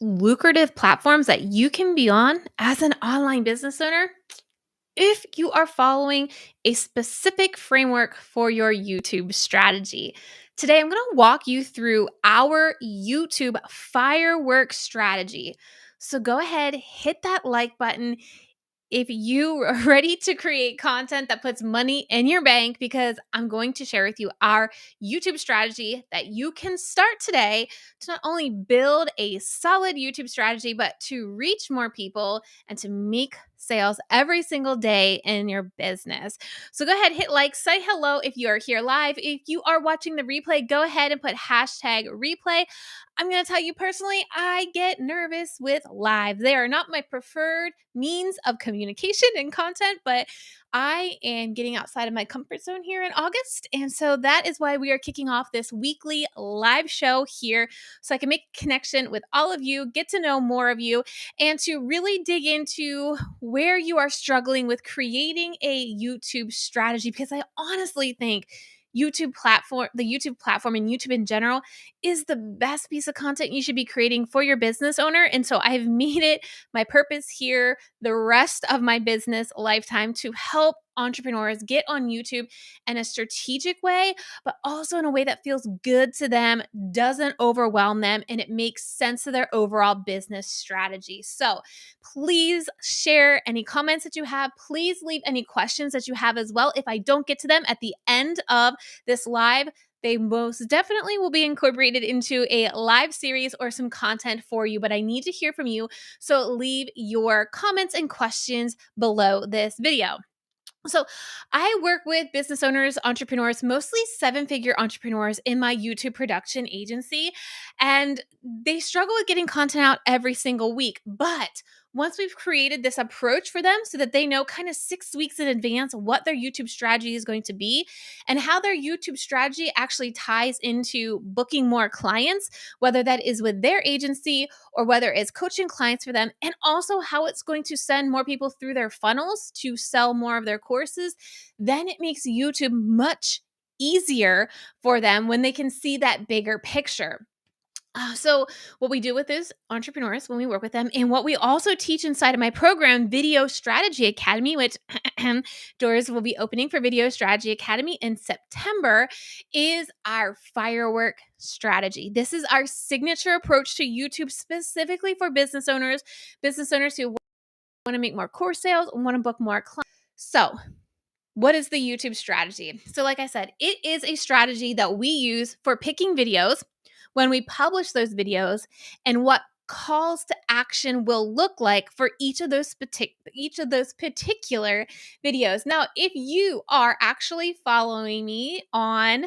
lucrative platforms that you can be on as an online business owner if you are following a specific framework for your YouTube strategy. Today, I'm going to walk you through our YouTube firework strategy. So go ahead, hit that like button if you are ready to create content that puts money in your bank, because I'm going to share with you our YouTube strategy that you can start today to not only build a solid YouTube strategy, but to reach more people and to make sales every single day in your business. So go ahead, hit like, say hello if you are here live. If you are watching the replay, go ahead and put hashtag replay. I'm going to tell you personally, I get nervous with live. They are not my preferred means of communication and content, but I am getting outside of my comfort zone here in August. And so that is why we are kicking off this weekly live show here, so I can make connection with all of you, get to know more of you, and to really dig into where you are struggling with creating a YouTube strategy. Because I honestly think the YouTube platform and YouTube in general is the best piece of content you should be creating for your business owner. And so I've made it my purpose here the rest of my business lifetime to help entrepreneurs get on YouTube in a strategic way, but also in a way that feels good to them, doesn't overwhelm them, and it makes sense of their overall business strategy. So please share any comments that you have. Please leave any questions that you have as well. If I don't get to them at the end of this live, they most definitely will be incorporated into a live series or some content for you, but I need to hear from you. So leave your comments and questions below this video. So I work with business owners, entrepreneurs, mostly seven-figure entrepreneurs in my YouTube production agency, and they struggle with getting content out every single week. But once we've created this approach for them so that they know kind of 6 weeks in advance what their YouTube strategy is going to be and how their YouTube strategy actually ties into booking more clients, whether that is with their agency or whether it's coaching clients for them, and also how it's going to send more people through their funnels to sell more of their courses, then it makes YouTube much easier for them when they can see that bigger picture. So what we do with these entrepreneurs when we work with them, and what we also teach inside of my program, Video Strategy Academy, which doors will be opening for Video Strategy Academy in September, is our firework strategy. This is our signature approach to YouTube specifically for business owners who want to make more course sales and want to book more clients. So what is the YouTube strategy? So like I said, it is a strategy that we use for picking videos, when we publish those videos, and what calls to action will look like for each of those particular videos. Now, if you are actually following me on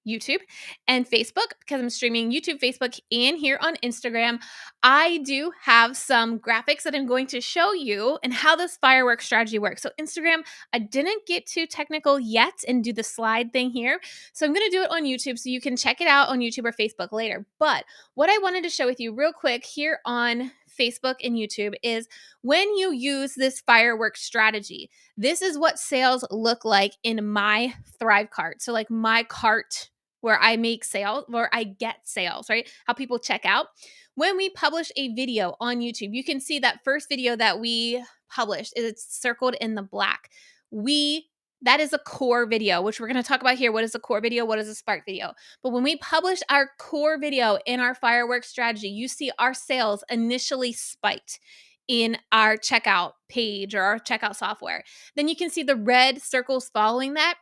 YouTube and Facebook, because I'm streaming YouTube, Facebook, and here on Instagram, I do have some graphics that I'm going to show you and how this firework strategy works. So Instagram, I didn't get too technical yet and do the slide thing here. So I'm going to do it on YouTube so you can check it out on YouTube or Facebook later. But what I wanted to show with you real quick here on Facebook and YouTube is when you use this firework strategy, this is what sales look like in my Thrive cart. So like my cart where I make sales, where I get sales, right? How people check out. When we publish a video on YouTube, you can see that first video that we published, it's circled in the black. That is a core video, which we're going to talk about here. What is a core video? What is a spark video? But when we publish our core video in our fireworks strategy, you see our sales initially spiked in our checkout page or our checkout software. Then you can see the red circles following that.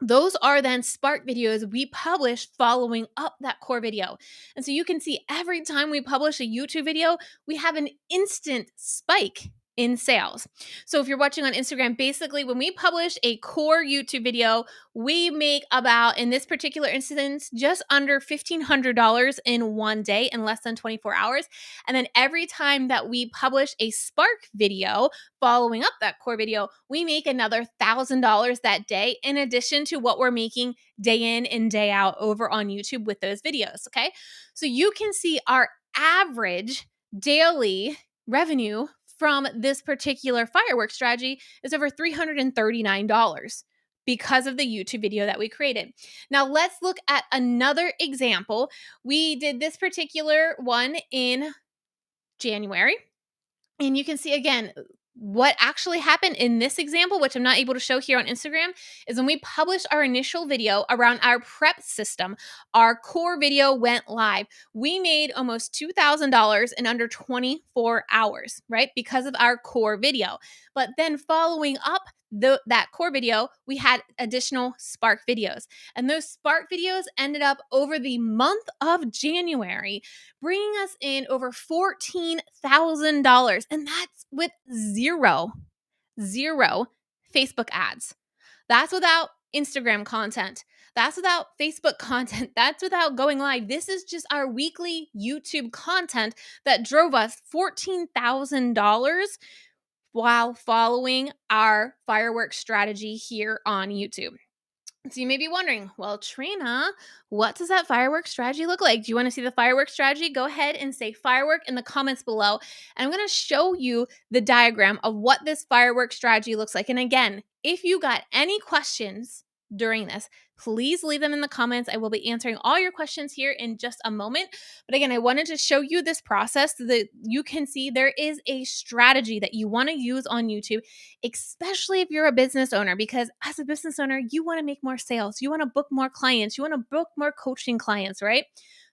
Those are then spark videos we publish following up that core video. And so you can see every time we publish a YouTube video, we have an instant spike in sales. So if you're watching on Instagram, basically when we publish a core YouTube video, we make about, in this particular instance, just under $1,500 in one day, in less than 24 hours. And then every time that we publish a spark video following up that core video, we make another $1,000 that day, in addition to what we're making day in and day out over on YouTube with those videos. Okay. So you can see our average daily revenue from this particular firework strategy is over $339. because of the YouTube video that we created. Now let's look at another example. We did this particular one in January. And you can see again, what actually happened in this example, which I'm not able to show here on Instagram, is when we published our initial video around our prep system, our core video went live. We made almost $2,000 in under 24 hours, right? Because of our core video. But then following up that core video, we had additional Spark videos. And those Spark videos ended up over the month of January bringing us in over $14,000. And that's with zero Facebook ads. That's without Instagram content. That's without Facebook content. That's without going live. This is just our weekly YouTube content that drove us $14,000 while following our fireworks strategy here on YouTube. So you may be wondering, well, Trina, what does that fireworks strategy look like? Do you want to see the fireworks strategy? Go ahead and say firework in the comments below. And I'm going to show you the diagram of what this fireworks strategy looks like. And again, if you got any questions during this, please leave them in the comments. I will be answering all your questions here in just a moment. But again, I wanted to show you this process so that you can see there is a strategy that you want to use on YouTube, especially if you're a business owner, because as a business owner, you want to make more sales. You want to book more clients. You want to book more coaching clients, right?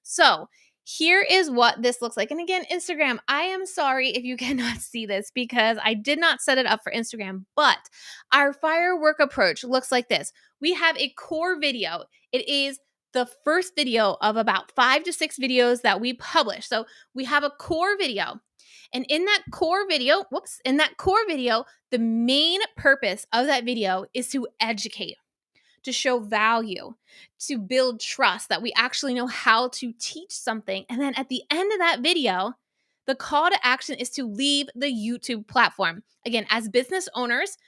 So here is what this looks like. And again, Instagram, I am sorry if you cannot see this because I did not set it up for Instagram, but our firework approach looks like this. We have a core video. It is the first video of about 5 to 6 videos that we publish. So we have a core video. And in that core video, the main purpose of that video is to educate, to show value, to build trust, that we actually know how to teach something. And then at the end of that video, the call to action is to leave the YouTube platform. Again, as business owners,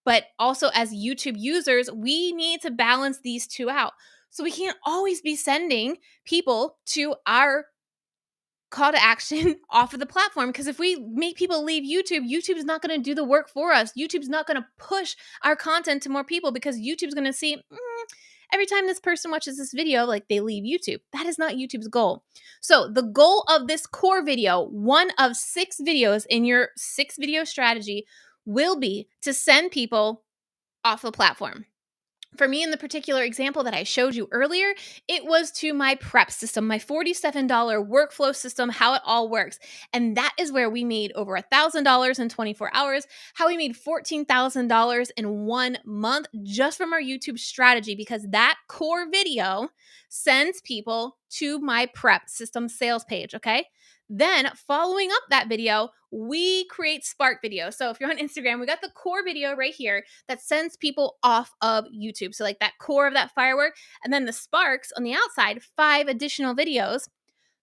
but also as YouTube users, we need to balance these two out. So we can't always be sending people to our call to action off of the platform, because if we make people leave YouTube, YouTube's not going to do the work for us. YouTube's not going to push our content to more people because YouTube's going to see every time this person watches this video, like they leave YouTube. That is not YouTube's goal. So the goal of this core video, one of 6 videos in your 6 video strategy, will be to send people off the platform. For me, in the particular example that I showed you earlier, it was to my prep system, my $47 workflow system, how it all works. And that is where we made over $1,000 in 24 hours, how we made $14,000 in 1 month just from our YouTube strategy, because that core video sends people to my prep system sales page, okay? Then following up that video, we create Spark videos. So if you're on Instagram, we got the core video right here that sends people off of YouTube. So like that core of that firework, and then the Sparks on the outside, 5 additional videos.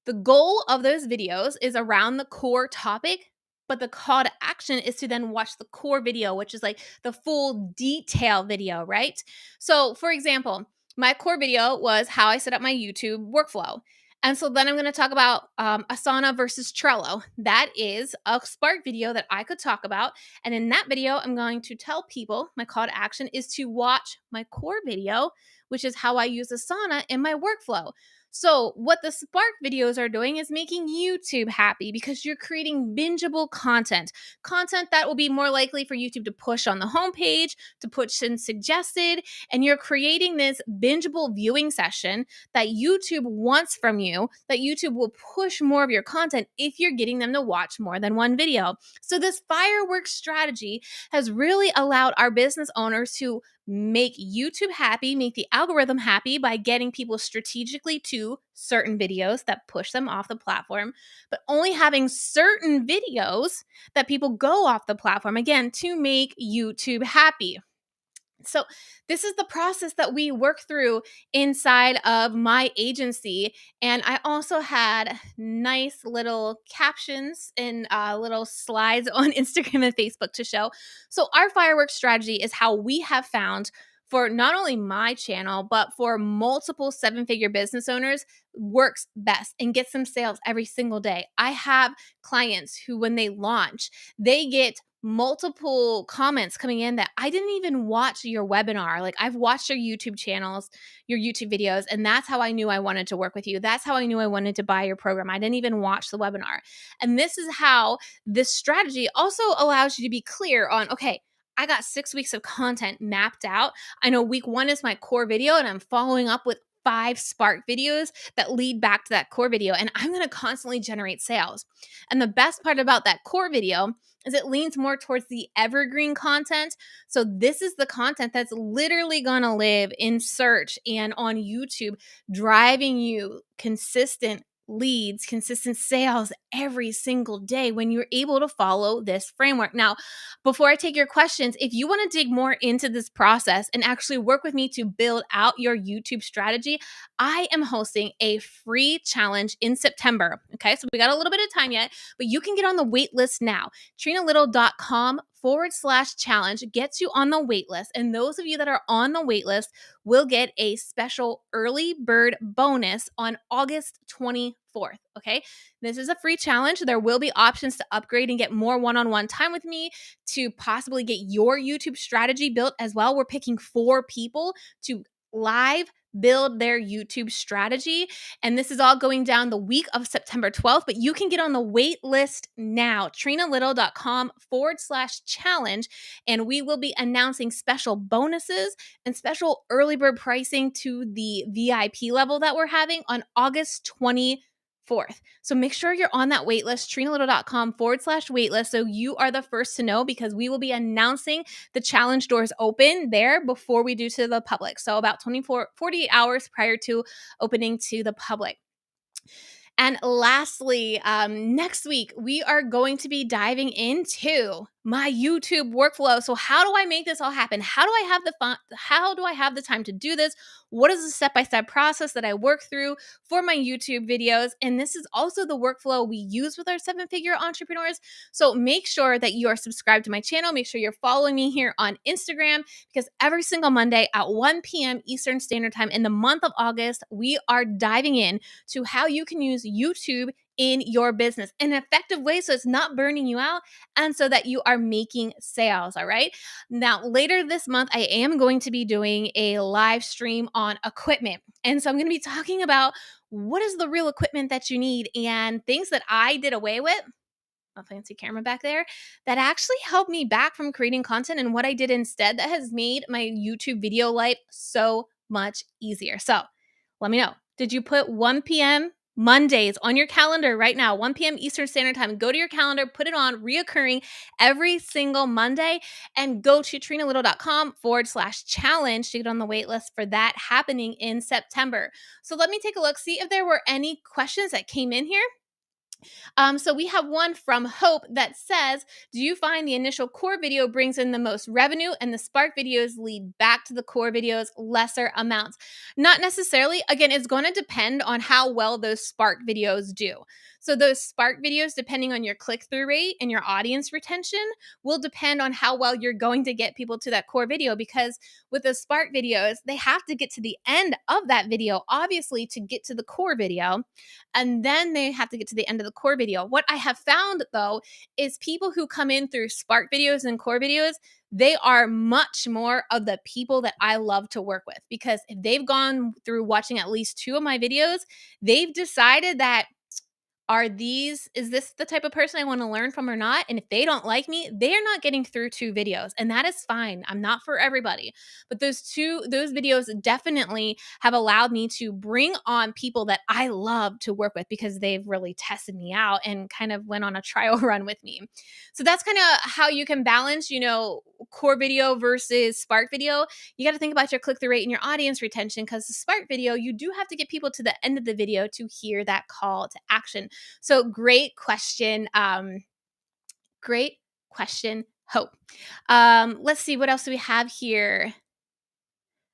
The goal of those videos is around the core topic, but the call to action is to then watch the core video, which is like the full detail video, right? So for example, my core video was how I set up my YouTube workflow. And so then I'm going to talk about Asana versus Trello. That is a Spark video that I could talk about. And in that video, I'm going to tell people my call to action is to watch my core video, which is how I use Asana in my workflow. So what the Spark videos are doing is making YouTube happy because you're creating bingeable content that will be more likely for YouTube to push on the homepage, to push in suggested, and you're creating this bingeable viewing session that YouTube wants from you, that YouTube will push more of your content if you're getting them to watch more than one video. So this fireworks strategy has really allowed our business owners to make YouTube happy, make the algorithm happy by getting people strategically to certain videos that push them off the platform, but only having certain videos that people go off the platform, again, to make YouTube happy. So this is the process that we work through inside of my agency. And I also had nice little captions and little slides on Instagram and Facebook to show. So our fireworks strategy is how we have found for not only my channel, but for multiple 7-figure business owners works best and gets them sales every single day. I have clients who, when they launch, they get multiple comments coming in that I didn't even watch your webinar. Like, I've watched your YouTube channels, your YouTube videos, and that's how I knew I wanted to work with you. That's how I knew I wanted to buy your program. I didn't even watch the webinar. And this is how this strategy also allows you to be clear on, okay, I got 6 weeks of content mapped out. I know week 1 is my core video, and I'm following up with 5 Spark videos that lead back to that core video, and I'm going to constantly generate sales. And the best part about that core video is it leans more towards the evergreen content. So this is the content that's literally going to live in search and on YouTube, driving you consistent leads, consistent sales every single day when you're able to follow this framework. Now, before I take your questions, if you want to dig more into this process and actually work with me to build out your YouTube strategy, I am hosting a free challenge in September. Okay, so we got a little bit of time yet, but you can get on the wait list now. TrinaLittle.com/challenge gets you on the wait list. And those of you that are on the wait list will get a special early bird bonus on August 24th. Okay, this is a free challenge. There will be options to upgrade and get more one-on-one time with me to possibly get your YouTube strategy built as well. We're picking 4 people to live build their YouTube strategy. And this is all going down the week of September 12th, but you can get on the wait list now, TrinaLittle.com/challenge. And we will be announcing special bonuses and special early bird pricing to the VIP level that we're having on August 24th. So make sure you're on that waitlist, TrinaLittle.com/waitlist, so you are the first to know, because we will be announcing the challenge doors open there before we do to the public. So about 48 hours prior to opening to the public. And lastly, next week, we are going to be diving into my YouTube workflow. So how do I make this all happen? How do I have the fun? How do I have the time to do this? What is the step-by-step process that I work through for my YouTube videos? And this is also the workflow we use with our 7-figure entrepreneurs. So make sure that you are subscribed to my channel. Make sure you're following me here on Instagram, because every single Monday at 1 p.m. Eastern Standard Time in the month of August, we are diving in to how you can use YouTube in your business in an effective way, so it's not burning you out and so that you are making sales. All right. Now, later this month, I am going to be doing a live stream on equipment. And so I'm going to be talking about what is the real equipment that you need and things that I did away with. A fancy camera back there that actually helped me back from creating content, and what I did instead that has made my YouTube video life so much easier. So let me know. Did you put 1 p.m. Mondays on your calendar right now, 1 p.m. Eastern Standard Time? Go to your calendar, put it on reoccurring every single Monday, and go to TrinaLittle.com/challenge to get on the wait list for that happening in September. So let me take a look, see if there were any questions that came in here. So we have one from Hope that says, do you find the initial core video brings in the most revenue and the Spark videos lead back to the core videos lesser amounts? Not necessarily. Again, it's going to depend on how well those Spark videos do. So those Spark videos, depending on your click-through rate and your audience retention, will depend on how well you're going to get people to that core video, because with the Spark videos, they have to get to the end of that video, obviously, to get to the core video. And then they have to get to the end of the core video. What I have found, though, is people who come in through Spark videos and core videos, they are much more of the people that I love to work with, because if they've gone through watching at least 2 of my videos, they've decided that, is this the type of person I want to learn from or not? And if they don't like me, they are not getting through 2 videos, and that is fine. I'm not for everybody, but those videos definitely have allowed me to bring on people that I love to work with, because they've really tested me out and kind of went on a trial run with me. So that's kind of how you can balance, core video versus Spark video. You got to think about your click-through rate and your audience retention, because the Spark video, you do have to get people to the end of the video to hear that call to action. So great question. Great question, Hope. Let's see, what else do we have here?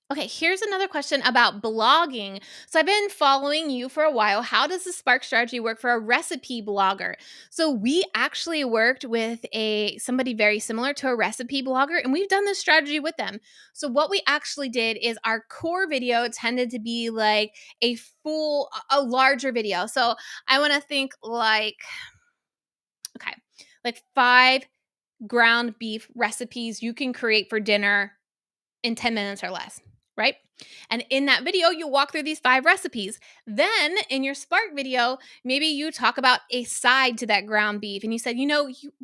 Okay, here's another question about blogging. So I've been following you for a while. How does the Spark strategy work for a recipe blogger? So we actually worked with somebody very similar to a recipe blogger, and we've done this strategy with them. So what we actually did is our core video tended to be like a larger video. So I want to think like 5 ground beef recipes you can create for dinner in 10 minutes or less, right? And in that video, you walk through these 5 recipes. Then in your Spark video, maybe you talk about a side to that ground beef. And you said,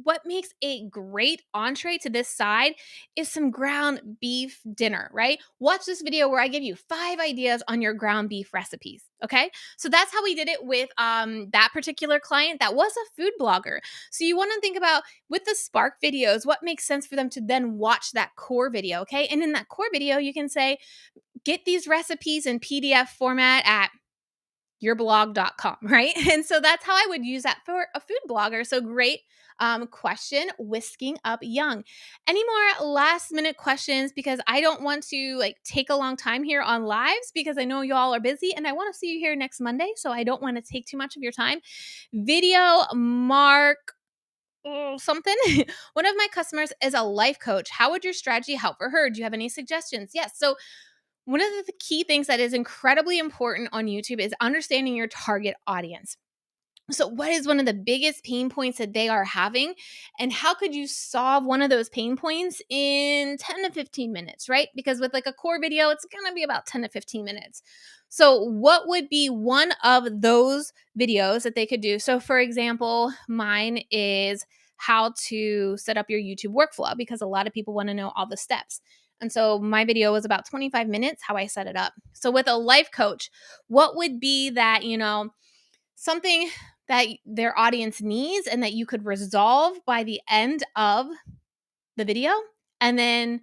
what makes a great entree to this side is some ground beef dinner, right? Watch this video where I give you 5 ideas on your ground beef recipes. Okay. So that's how we did it with that particular client that was a food blogger. So you want to think about with the Spark videos, what makes sense for them to then watch that core video, okay? And in that core video, you can say, get these recipes in PDF format at yourblog.com, right? And so that's how I would use that for a food blogger. So great question, whisking up young. Any more last minute questions? Because I don't want to take a long time here on lives because I know y'all are busy and I want to see you here next Monday. So I don't want to take too much of your time. Video Mark something. One of my customers is a life coach. How would your strategy help for her? Do you have any suggestions? Yes. So one of the key things that is incredibly important on YouTube is understanding your target audience. So, what is one of the biggest pain points that they are having? And how could you solve one of those pain points in 10 to 15 minutes, right? Because with a core video, it's going to be about 10 to 15 minutes. So, what would be one of those videos that they could do? So, for example, mine is how to set up your YouTube workflow because a lot of people want to know all the steps. And so my video was about 25 minutes, how I set it up. So with a life coach, what would be that, something that their audience needs and that you could resolve by the end of the video? And then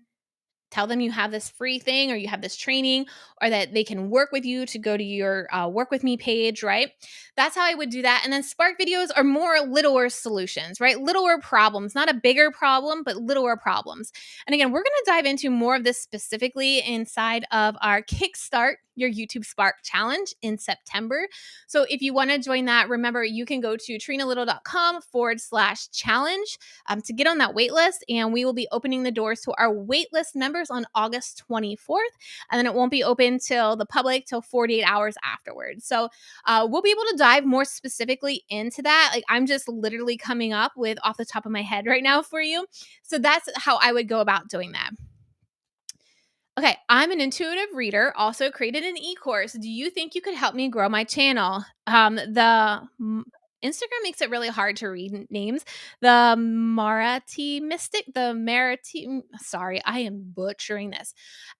tell them you have this free thing or you have this training or that they can work with you to go to your work with me page, right? That's how I would do that. And then Spark videos are more littler solutions, right? Littler problems, not a bigger problem, but littler problems. And again, we're going to dive into more of this specifically inside of our Kickstart Your YouTube Spark Challenge in September. So if you want to join that, remember you can go to trinalittle.com/challenge to get on that wait list. And we will be opening the doors to our waitlist members on August 24th. And then it won't be open till the public till 48 hours afterwards. So we'll be able to dive more specifically into that. I'm just literally coming up with off the top of my head right now for you. So that's how I would go about doing that. Okay, I'm an intuitive reader, also created an e-course. Do you think you could help me grow my channel? Instagram makes it really hard to read names. The Marathi Mystic, sorry, I am butchering this.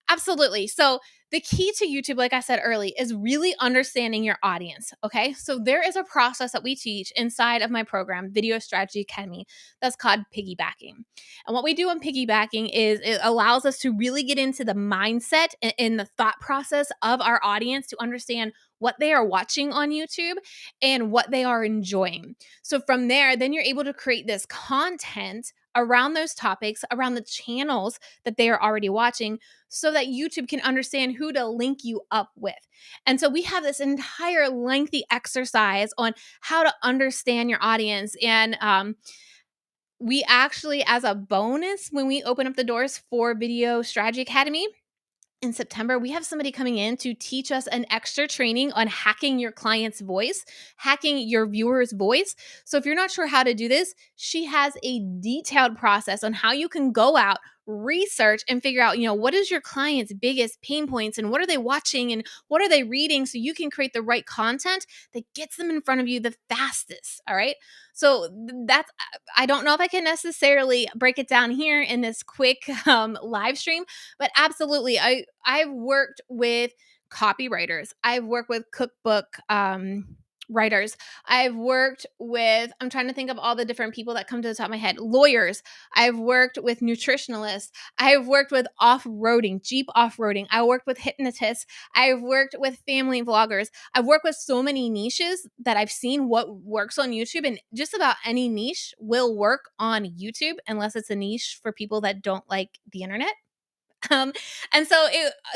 Absolutely. So the key to YouTube, like I said early, is really understanding your audience. Okay. So there is a process that we teach inside of my program, Video Strategy Academy, that's called piggybacking. And what we do on piggybacking is it allows us to really get into the mindset and the thought process of our audience to understand what they are watching on YouTube and what they are enjoying. So from there, then you're able to create this content around those topics, around the channels that they are already watching, so that YouTube can understand who to link you up with. And so we have this entire lengthy exercise on how to understand your audience. And we actually, as a bonus, when we open up the doors for Video Strategy Academy, in September, we have somebody coming in to teach us an extra training on hacking your client's voice, hacking your viewer's voice. So if you're not sure how to do this, she has a detailed process on how you can go out, research, and figure out, what is your client's biggest pain points and what are they watching and what are they reading so you can create the right content that gets them in front of you the fastest. All right. So that's, I don't know if I can necessarily break it down here in this quick live stream, but absolutely, I've worked with copywriters. I've worked with cookbook writers. I've worked with, I'm trying to think of all the different people that come to the top of my head, lawyers. I've worked with nutritionalists. I've worked with off-roading, Jeep off-roading. I worked with hypnotists. I've worked with family vloggers. I've worked with so many niches that I've seen what works on YouTube, and just about any niche will work on YouTube unless it's a niche for people that don't like the internet. Um, and so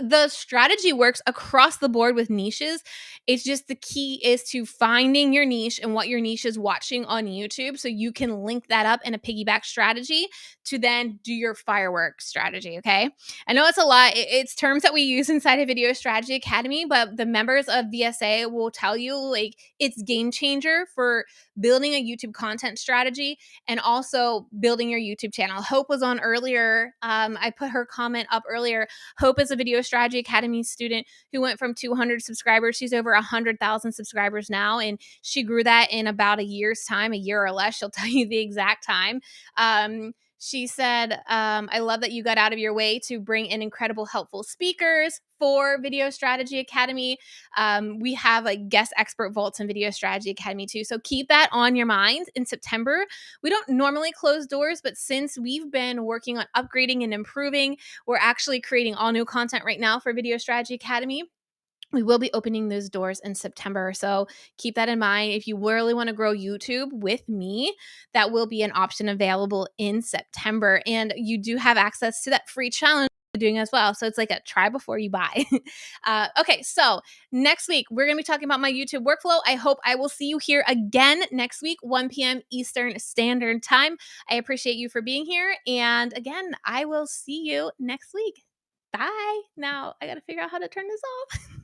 the strategy works across the board with niches. It's just the key is to finding your niche and what your niche is watching on YouTube so you can link that up in a piggyback strategy to then do your firework strategy. Okay. I know it's a lot. It's terms that we use inside of Video Strategy Academy, but the members of VSA will tell you like it's game changer for building a YouTube content strategy and also building your YouTube channel. Hope was on earlier. I put her comment up earlier. Hope is a Video Strategy Academy student who went from 200 subscribers. She's over 100,000 subscribers now, and she grew that in about a year's time, a year or less. She'll tell you the exact time. She said, I love that you got out of your way to bring in incredible, helpful speakers for Video Strategy Academy. We have like guest expert vaults in Video Strategy Academy too. So keep that on your mind in September. We don't normally close doors, but since we've been working on upgrading and improving, we're actually creating all new content right now for Video Strategy Academy. We will be opening those doors in September. So keep that in mind. If you really want to grow YouTube with me, that will be an option available in September. And you do have access to that free challenge we're doing as well. So it's like a try before you buy. Okay, so next week, we're going to be talking about my YouTube workflow. I hope I will see you here again next week, 1 p.m. Eastern Standard Time. I appreciate you for being here. And again, I will see you next week. Bye. Now I got to figure out how to turn this off.